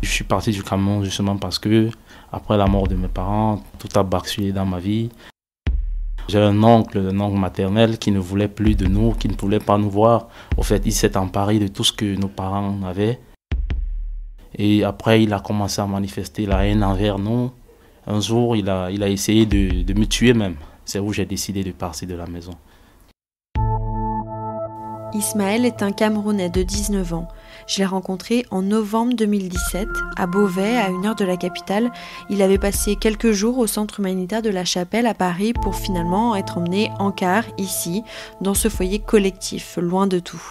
Je suis parti du Cameroun justement parce que, après la mort de mes parents, tout a basculé dans ma vie. J'ai un oncle maternel qui ne voulait plus de nous, qui ne voulait pas nous voir. Au fait, il s'est emparé de tout ce que nos parents avaient. Et après, il a commencé à manifester la haine envers nous. Un jour, il a essayé de me tuer même. C'est où j'ai décidé de partir de la maison. Ismaël est un Camerounais de 19 ans. Je l'ai rencontré en novembre 2017, à Beauvais, à 1 heure de la capitale. Il avait passé quelques jours au centre humanitaire de la Chapelle à Paris pour finalement être emmené en car, ici, dans ce foyer collectif, loin de tout.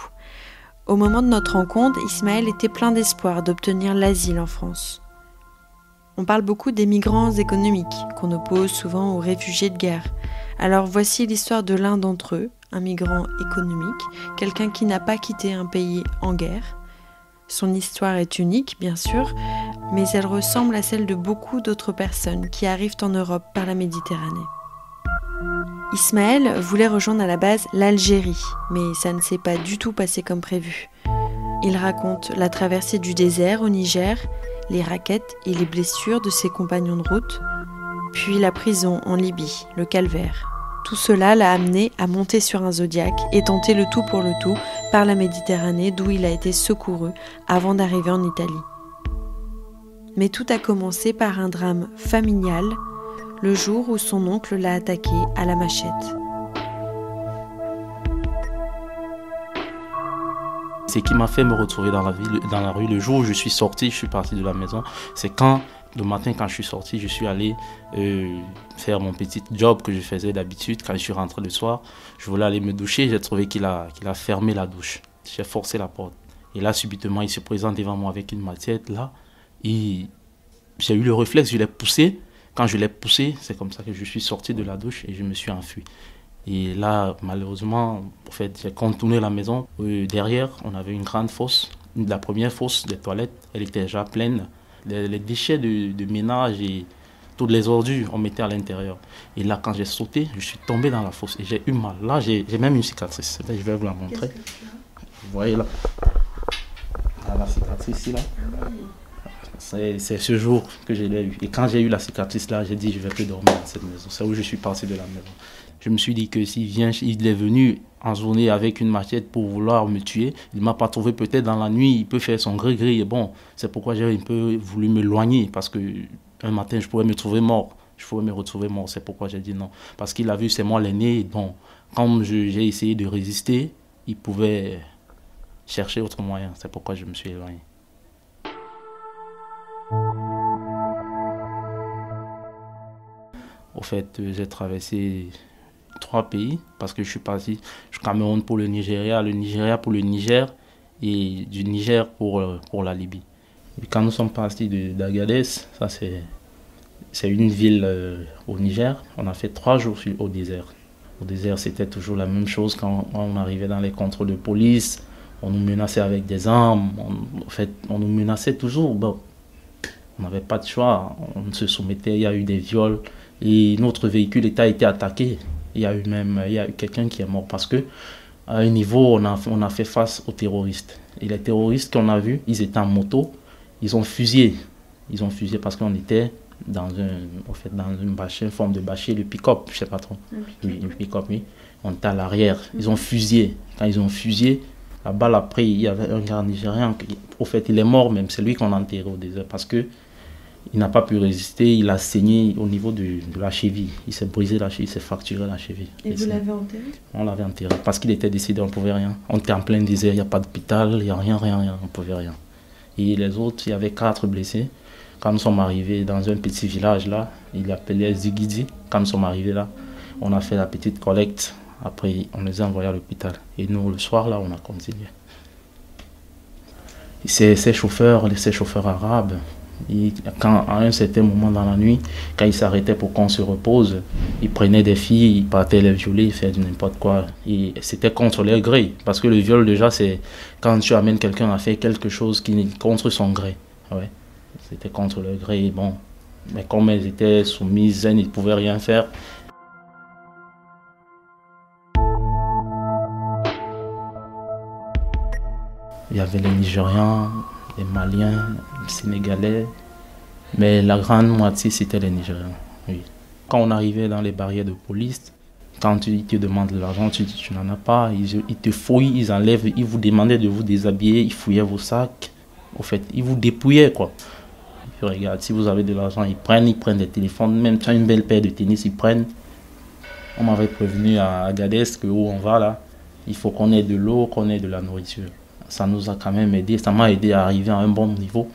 Au moment de notre rencontre, Ismaël était plein d'espoir d'obtenir l'asile en France. On parle beaucoup des migrants économiques, qu'on oppose souvent aux réfugiés de guerre. Alors voici l'histoire de l'un d'entre eux, un migrant économique, quelqu'un qui n'a pas quitté un pays en guerre. Son histoire est unique, bien sûr, mais elle ressemble à celle de beaucoup d'autres personnes qui arrivent en Europe par la Méditerranée. Ismaël voulait rejoindre à la base l'Algérie, mais ça ne s'est pas du tout passé comme prévu. Il raconte la traversée du désert au Niger, les raquettes et les blessures de ses compagnons de route, puis la prison en Libye, le calvaire. Tout cela l'a amené à monter sur un Zodiac et tenter le tout pour le tout par la Méditerranée d'où il a été secouru avant d'arriver en Italie. Mais tout a commencé par un drame familial, le jour où son oncle l'a attaqué à la machette. Ce qui m'a fait me retrouver dans la rue, le jour où je suis sorti, je suis parti de la maison, c'est quand, le matin quand je suis sorti, je suis allé faire mon petit job que je faisais d'habitude. Quand je suis rentré le soir, je voulais aller me doucher, j'ai trouvé qu'il a fermé la douche. J'ai forcé la porte. Et là, subitement, il se présente devant moi avec une machette, là. Et j'ai eu le réflexe, je l'ai poussé. Quand je l'ai poussé, c'est comme ça que je suis sorti de la douche et je me suis enfui. Et là, malheureusement, en fait, j'ai contourné la maison. Derrière, on avait une grande fosse. La première fosse des toilettes, elle était déjà pleine. Les déchets de ménage et toutes les ordures, on mettait à l'intérieur. Et là, quand j'ai sauté, je suis tombé dans la fosse et j'ai eu mal. Là, j'ai même une cicatrice. Là, je vais vous la montrer. Vous voyez là, la cicatrice ici, là. C'est ce jour que je l'ai eu. Et quand j'ai eu la cicatrice là, j'ai dit je ne vais plus dormir dans cette maison. C'est où je suis parti de la maison. Je me suis dit que s'il est venu en journée avec une machette pour vouloir me tuer, il ne m'a pas trouvé peut-être dans la nuit, il peut faire son gris-gris. Et bon, c'est pourquoi j'ai un peu voulu m'éloigner parce qu'un matin je pourrais me trouver mort. Je pourrais me retrouver mort, c'est pourquoi j'ai dit non. Parce qu'il a vu, c'est moi l'aîné. Bon, comme j'ai essayé de résister, il pouvait chercher autre moyen. C'est pourquoi je me suis éloigné. Au fait, j'ai traversé 3 pays parce que je suis parti du Cameroun pour le Nigeria pour le Niger et du Niger pour la Libye. Et quand nous sommes partis d'Agadez, ça c'est une ville au Niger, on a fait 3 jours au désert. Au désert, c'était toujours la même chose quand on arrivait dans les contrôles de police, on nous menaçait avec des armes, on nous menaçait toujours. Bon, on n'avait pas de choix, on se soumettait, il y a eu des viols et notre véhicule a été attaqué. Il y a eu quelqu'un qui est mort parce que à un niveau, on a fait face aux terroristes. Et les terroristes qu'on a vus, ils étaient en moto, ils ont fusillé. Ils ont fusillé parce qu'on était dans une forme de bâcher, le pick-up, je ne sais pas trop. Oui, le pick-up, oui. On était à l'arrière. Ils ont fusillé. Quand ils ont fusillé, la balle a pris. Il y avait un gars nigérien. Au fait, il est mort même. C'est lui qu'on a enterré au désert parce que il n'a pas pu résister, il a saigné au niveau de la cheville. Il s'est brisé la cheville, il s'est fracturé la cheville. Et vous l'avez enterré? On l'avait enterré parce qu'il était décédé, on ne pouvait rien. On était en plein désert, il n'y a pas d'hôpital, il n'y a rien, on ne pouvait rien. Et les autres, il y avait 4 blessés. Quand nous sommes arrivés dans un petit village là, il appelait Zigidi. Quand nous sommes arrivés là, on a fait la petite collecte. Après, on les a envoyés à l'hôpital. Et nous, le soir là, on a continué. Ces chauffeurs arabes, à un certain moment dans la nuit, quand ils s'arrêtaient pour qu'on se repose, ils prenaient des filles, ils partaient les violer, ils faisaient n'importe quoi. Et c'était contre leur gré. Parce que le viol, déjà, c'est quand tu amènes quelqu'un à faire quelque chose qui est contre son gré. Ouais. C'était contre leur gré. Bon. Mais comme elles étaient soumises, elles ne pouvaient rien faire. Il y avait les Nigérians, les Maliens, les Sénégalais, mais la grande moitié c'était les Nigériens. Oui. Quand on arrivait dans les barrières de police, quand ils te demandent de l'argent, tu dis tu n'en as pas, ils te fouillent, ils enlèvent, ils vous demandaient de vous déshabiller, ils fouillaient vos sacs. Au fait, ils vous dépouillaient quoi. Puis regarde, si vous avez de l'argent, ils prennent des téléphones, même tu as une belle paire de tennis, ils prennent. On m'avait prévenu à Agadez que où on va là, il faut qu'on ait de l'eau, qu'on ait de la nourriture. Ça nous a quand même aidé, ça m'a aidé à arriver à un bon niveau.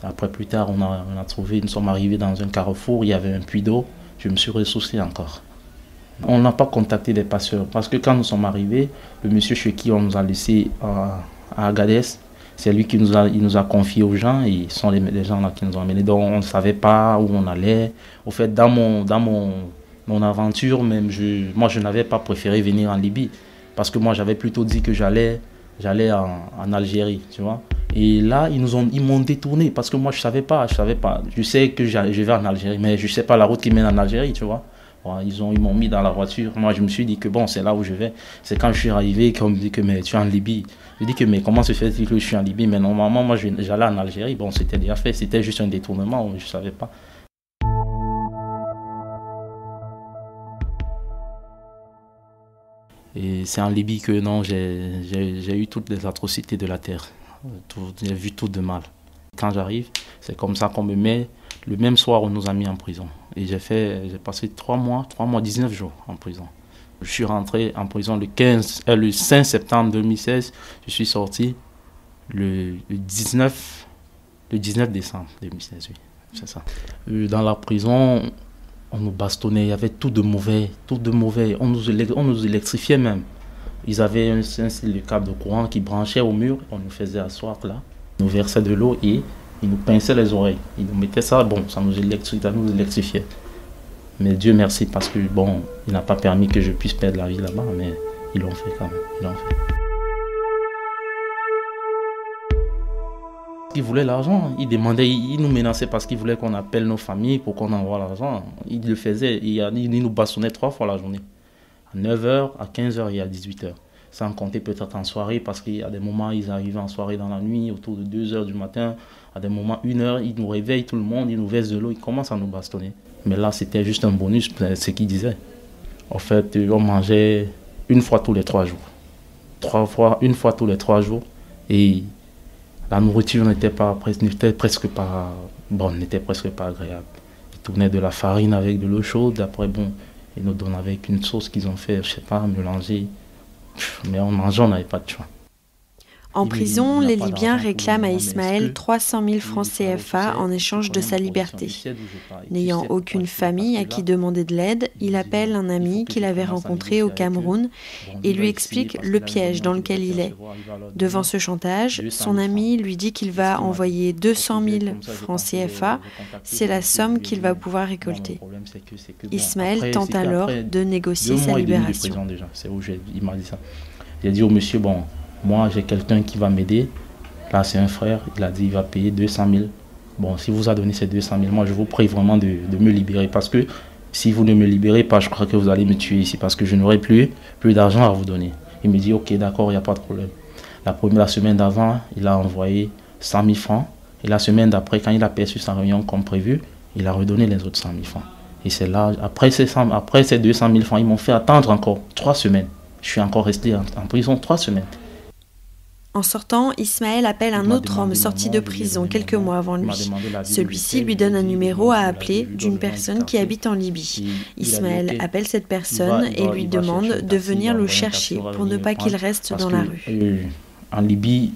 Après plus tard, on a trouvé, nous sommes arrivés dans un carrefour, il y avait un puits d'eau, je me suis ressourcé encore. On n'a pas contacté les passeurs parce que quand nous sommes arrivés, le monsieur chez qui on nous a laissé à Agadez, c'est lui qui il nous a confié aux gens et ce sont les gens là qui nous ont amenés. Donc on ne savait pas où on allait. Au fait, dans mon aventure, même moi je n'avais pas préféré venir en Libye parce que moi j'avais plutôt dit que j'allais en Algérie, tu vois. Et là ils m'ont détourné parce que moi je savais pas. Je sais que je vais en Algérie, mais je sais pas la route qui mène en Algérie, tu vois. Ils m'ont mis dans la voiture. Moi, je me suis dit que bon, c'est là où je vais. C'est quand je suis arrivé qu'on me dit que mais tu es en Libye. Je dis que mais comment se fait-il que je suis en Libye? Mais normalement, moi, j'allais en Algérie. Bon, c'était déjà fait. C'était juste un détournement. Je ne savais pas. Et c'est en Libye que non, j'ai eu toutes les atrocités de la terre. J'ai vu tout de mal. Quand j'arrive, c'est comme ça qu'on me met. Le même soir, on nous a mis en prison. Et j'ai passé 3 mois, 19 jours en prison. Je suis rentré en prison le 5 septembre 2016. Je suis sorti le 19 décembre 2016, oui, c'est ça. Dans la prison, on nous bastonnait, il y avait tout de mauvais. On nous électrifiait même. Ils avaient un de câble de courant qui branchait au mur. On nous faisait asseoir là. On nous versait de l'eau et ils nous pinçaient les oreilles. Ils nous mettaient ça, bon, ça nous électrifiait. Mais Dieu merci parce que, bon, il n'a pas permis que je puisse perdre la vie là-bas, mais ils l'ont fait quand même. Ils l'ont fait. Ils voulaient l'argent. Ils nous menaçaient parce qu'ils voulaient qu'on appelle nos familles pour qu'on envoie l'argent. Ils le faisaient. Ils nous bastonnaient 3 fois la journée. À 9h, à 15h et à 18h. Sans compter peut-être en soirée, parce qu'il y a des moments, ils arrivaient en soirée dans la nuit, autour de 2h du matin. À des moments, 1h, ils nous réveillent tout le monde, ils nous versent de l'eau, ils commencent à nous bastonner. Mais là, c'était juste un bonus, c'est ce qu'ils disaient. En fait, on mangeait une fois tous les 3 jours. Une fois tous les 3 jours. Et la nourriture n'était presque pas agréable. Ils tournaient de la farine avec de l'eau chaude. Après, bon, ils nous donnaient avec une sauce qu'ils ont fait, je sais pas, mélanger. Mais on mangeait, on n'avait pas de choix. En prison, les Libyens réclament à Ismaël 300 000 francs CFA en échange de sa liberté. N'ayant aucune famille à qui demander de l'aide, il appelle un ami qu'il avait rencontré au Cameroun et lui explique le piège dans lequel il est. Devant ce chantage, son ami lui dit qu'il va envoyer 200 000 francs CFA, c'est la somme qu'il va pouvoir récolter. Ismaël tente alors de négocier sa libération. Il m'a dit ça. Il a dit au monsieur, bon, moi, j'ai quelqu'un qui va m'aider. Là, c'est un frère. Il a dit qu'il va payer 200 000. Bon, si vous a donné ces 200 000, moi, je vous prie vraiment de me libérer. Parce que si vous ne me libérez pas, je crois que vous allez me tuer ici. Parce que je n'aurai plus d'argent à vous donner. Il me dit, ok, d'accord, il n'y a pas de problème. La semaine d'avant, il a envoyé 100 000 francs. Et la semaine d'après, quand il a perçu sa réunion comme prévu, il a redonné les autres 100 000 francs. Et c'est là, après ces 200 000 francs, ils m'ont fait attendre encore 3 semaines. Je suis encore resté en prison 3 semaines. En sortant, Ismaël appelle un autre homme sorti de prison quelques mois avant lui. Celui-ci lui donne un numéro à appeler d'une personne qui habite en Libye. Ismaël appelle cette personne et lui demande de venir le chercher pour ne pas qu'il reste dans la rue. En Libye,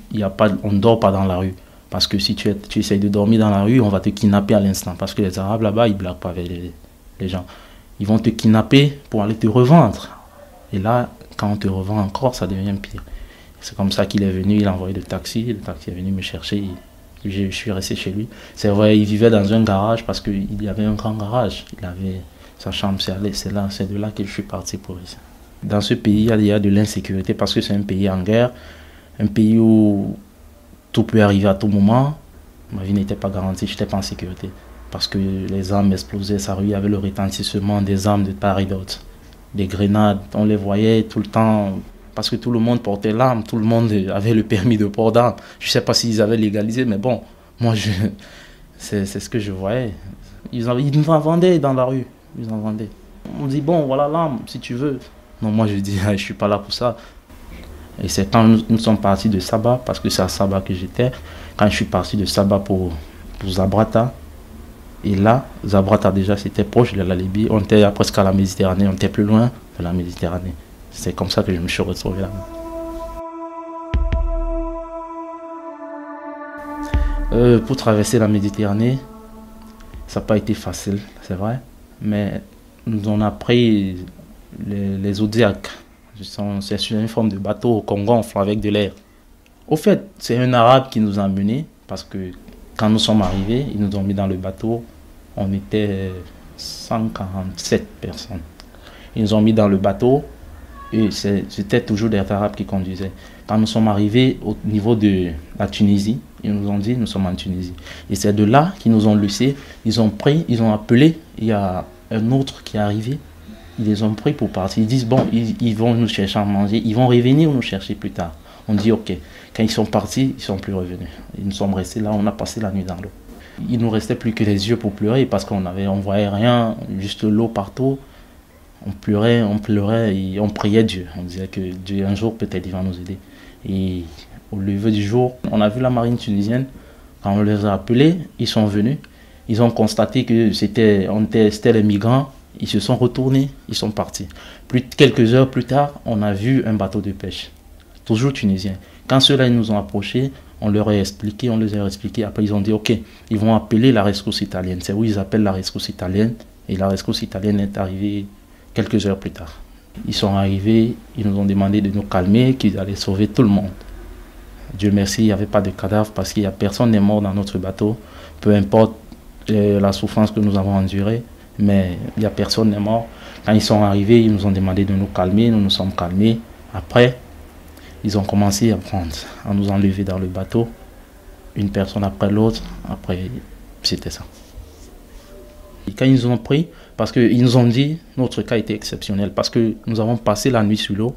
on ne dort pas dans la rue. Parce que si tu essayes de dormir dans la rue, on va te kidnapper à l'instant. Parce que les Arabes là-bas, ils ne blaguent pas avec les gens. Ils vont te kidnapper pour aller te revendre. Et là, quand on te revend encore, ça devient pire. C'est comme ça qu'il est venu, il a envoyé le taxi est venu me chercher, je suis resté chez lui. C'est vrai, il vivait dans un garage parce qu'il y avait un grand garage, il avait sa chambre, c'est de là que je suis parti pour ici. Dans ce pays, il y a de l'insécurité parce que c'est un pays en guerre, un pays où tout peut arriver à tout moment. Ma vie n'était pas garantie, je n'étais pas en sécurité parce que les armes explosaient, sa rue, il y avait le retentissement des armes de part et d'autre. Des grenades, on les voyait tout le temps. parce que tout le monde portait l'arme, tout le monde avait le permis de port d'armes. Je ne sais pas s'ils avaient légalisé, mais bon, moi, c'est ce que je voyais. Ils nous en vendaient dans la rue. Ils en vendaient. On dit, bon, voilà l'arme, si tu veux. Non, moi, je dis, je ne suis pas là pour ça. Et c'est quand nous sommes partis de Saba, parce que c'est à Saba que j'étais, quand je suis parti de Saba pour Zabrata. Et là, Zabrata, déjà, c'était proche de la Libye. On était presque à la Méditerranée, on était plus loin de la Méditerranée. C'est comme ça que je me suis retrouvé là. Pour traverser la Méditerranée, ça n'a pas été facile, c'est vrai. Mais on a pris les Zodiacs. C'est une forme de bateau qu'on gonfle avec de l'air. Au fait, c'est un Arabe qui nous a menés parce que quand nous sommes arrivés, ils nous ont mis dans le bateau. On était 147 personnes. Ils nous ont mis dans le bateau et c'était toujours des Arabes qui conduisaient. Quand nous sommes arrivés au niveau de la Tunisie, ils nous ont dit nous sommes en Tunisie. Et c'est de là qu'ils nous ont laissés. Ils ont pris, ils ont appelé. Il y a un autre qui est arrivé. Ils les ont pris pour partir. Ils disent bon, ils vont nous chercher à manger. Ils vont revenir nous chercher plus tard. On dit ok. Quand ils sont partis, ils ne sont plus revenus. Ils nous sommes restés là. On a passé la nuit dans l'eau. Il ne nous restait plus que les yeux pour pleurer parce qu'on voyait rien, juste l'eau partout. On pleurait et on priait Dieu. On disait que Dieu, un jour, peut-être, il va nous aider. Et au lever du jour, on a vu la marine tunisienne. Quand on les a appelés, ils sont venus. Ils ont constaté que c'était les migrants. Ils se sont retournés, ils sont partis. Quelques heures plus tard, on a vu un bateau de pêche, toujours tunisien. Quand ceux-là nous ont approchés, on les a expliqué. Après, ils ont dit, ok, ils vont appeler la rescousse italienne. C'est où ils appellent la rescousse italienne. Et la rescousse italienne est arrivée quelques heures plus tard. Ils sont arrivés, ils nous ont demandé de nous calmer, qu'ils allaient sauver tout le monde. Dieu merci, il n'y avait pas de cadavre parce qu'il n'y a personne n'est mort dans notre bateau. Peu importe la souffrance que nous avons endurée, mais il n'y a personne n'est mort. Quand ils sont arrivés, ils nous ont demandé de nous calmer, nous nous sommes calmés. Après, ils ont commencé à nous enlever dans le bateau, une personne après l'autre. Après, c'était ça. Et quand ils nous ont pris, parce qu'ils nous ont dit, notre cas était exceptionnel, parce que nous avons passé la nuit sur l'eau,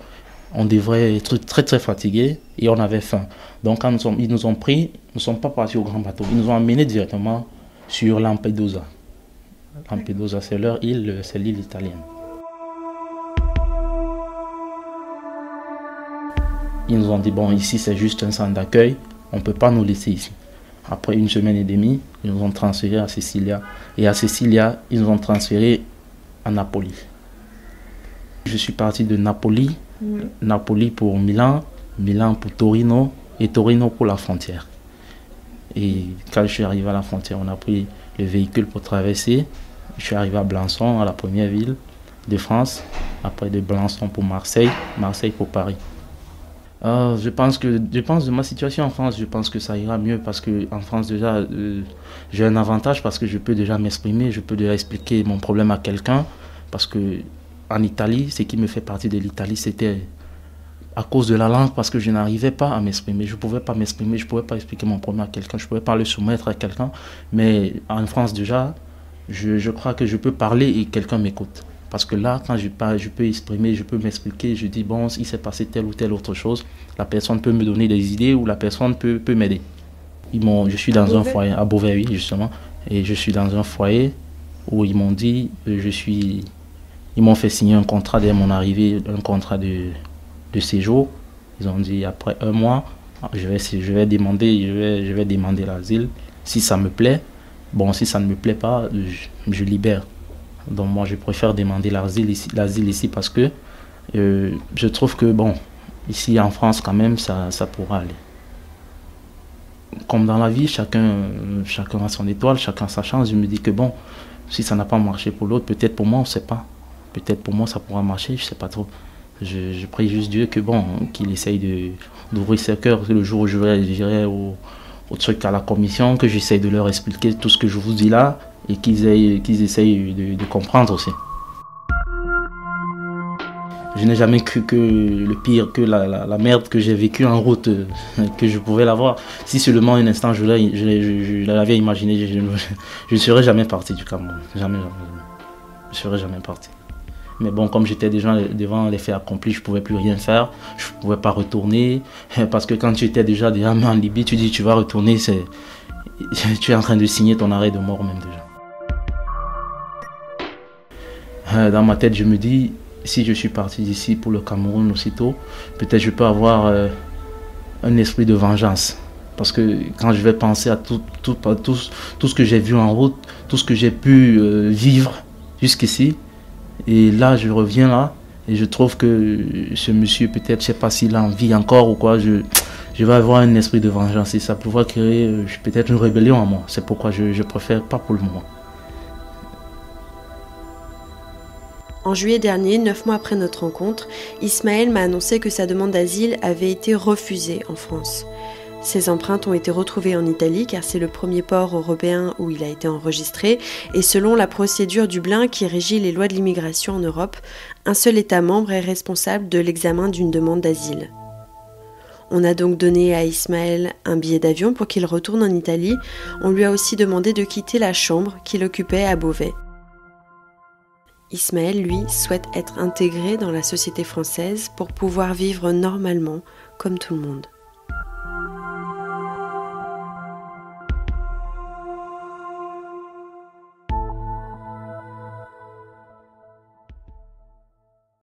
on devrait être très très fatigués et on avait faim. Donc quand ils nous ont pris, nous ne sommes pas partis au grand bateau. Ils nous ont emmenés directement sur Lampedusa. Lampedusa, c'est leur île, c'est l'île italienne. Ils nous ont dit, bon, ici c'est juste un centre d'accueil, on ne peut pas nous laisser ici. Après une semaine et demie, ils nous ont transférés à Sicilia. Et à Sicilia, ils nous ont transférés à Napoli. Je suis parti de Napoli, Napoli pour Milan, Milan pour Torino et Torino pour la frontière. Et quand je suis arrivé à la frontière, on a pris le véhicule pour traverser. Je suis arrivé à Besançon, à la première ville de France. Après de Besançon pour Marseille, Marseille pour Paris. Je pense de ma situation en France, je pense que ça ira mieux parce qu'en France déjà, j'ai un avantage parce que je peux déjà m'exprimer, je peux déjà expliquer mon problème à quelqu'un. Parce que en Italie, ce qui me fait partie de l'Italie, c'était à cause de la langue parce que je n'arrivais pas à m'exprimer. Je ne pouvais pas m'exprimer, je ne pouvais pas expliquer mon problème à quelqu'un, je ne pouvais pas le soumettre à quelqu'un. Mais en France déjà, je crois que je peux parler et quelqu'un m'écoute. Parce que là, quand je parle, je peux exprimer, je peux m'expliquer, je dis, bon, il s'est passé telle ou telle autre chose, la personne peut me donner des idées ou la personne peut m'aider. Je suis dans un foyer, à Beauvais, oui, justement, et je suis dans un foyer où ils m'ont dit, ils m'ont fait signer un contrat dès mon arrivée, un contrat de séjour. Ils ont dit, après un mois, je vais demander l'asile. Si ça me plaît, bon, si ça ne me plaît pas, je libère. Donc moi je préfère demander l'asile ici parce que je trouve que bon, ici en France quand même ça pourra aller. Comme dans la vie, chacun a son étoile, chacun sa chance. Je me dis que bon, si ça n'a pas marché pour l'autre, peut-être pour moi on ne sait pas. Peut-être pour moi ça pourra marcher, je ne sais pas trop. Je prie juste Dieu que bon, qu'il essaye d'ouvrir ses cœurs le jour où j'irai au truc à la commission, que j'essaye de leur expliquer tout ce que je vous dis là. Et qu'ils essayent de comprendre aussi. Je n'ai jamais cru que le pire, que la merde que j'ai vécue en route, que je pouvais l'avoir. Si seulement un instant je l'avais imaginé, je ne serais jamais parti du Cameroun. Jamais. Je ne serais jamais parti. Mais bon, comme j'étais déjà devant les faits accomplis, je ne pouvais plus rien faire. Je ne pouvais pas retourner. Parce que quand tu étais déjà en Libye, tu dis tu vas retourner, tu es en train de signer ton arrêt de mort même déjà. Dans ma tête, je me dis, si je suis parti d'ici pour le Cameroun aussitôt, peut-être je peux avoir un esprit de vengeance. Parce que quand je vais penser à tout ce que j'ai vu en route, tout ce que j'ai pu vivre jusqu'ici, et là je reviens là, et je trouve que ce monsieur, peut-être, je ne sais pas s'il a envie encore ou quoi, je vais avoir un esprit de vengeance et ça pourra créer peut-être une rébellion en moi. C'est pourquoi je préfère pas pour le moment. En juillet dernier, 9 mois après notre rencontre, Ismaël m'a annoncé que sa demande d'asile avait été refusée en France. Ses empreintes ont été retrouvées en Italie car c'est le premier port européen où il a été enregistré et selon la procédure Dublin qui régit les lois de l'immigration en Europe, un seul État membre est responsable de l'examen d'une demande d'asile. On a donc donné à Ismaël un billet d'avion pour qu'il retourne en Italie. On lui a aussi demandé de quitter la chambre qu'il occupait à Beauvais. Ismaël, lui, souhaite être intégré dans la société française pour pouvoir vivre normalement comme tout le monde.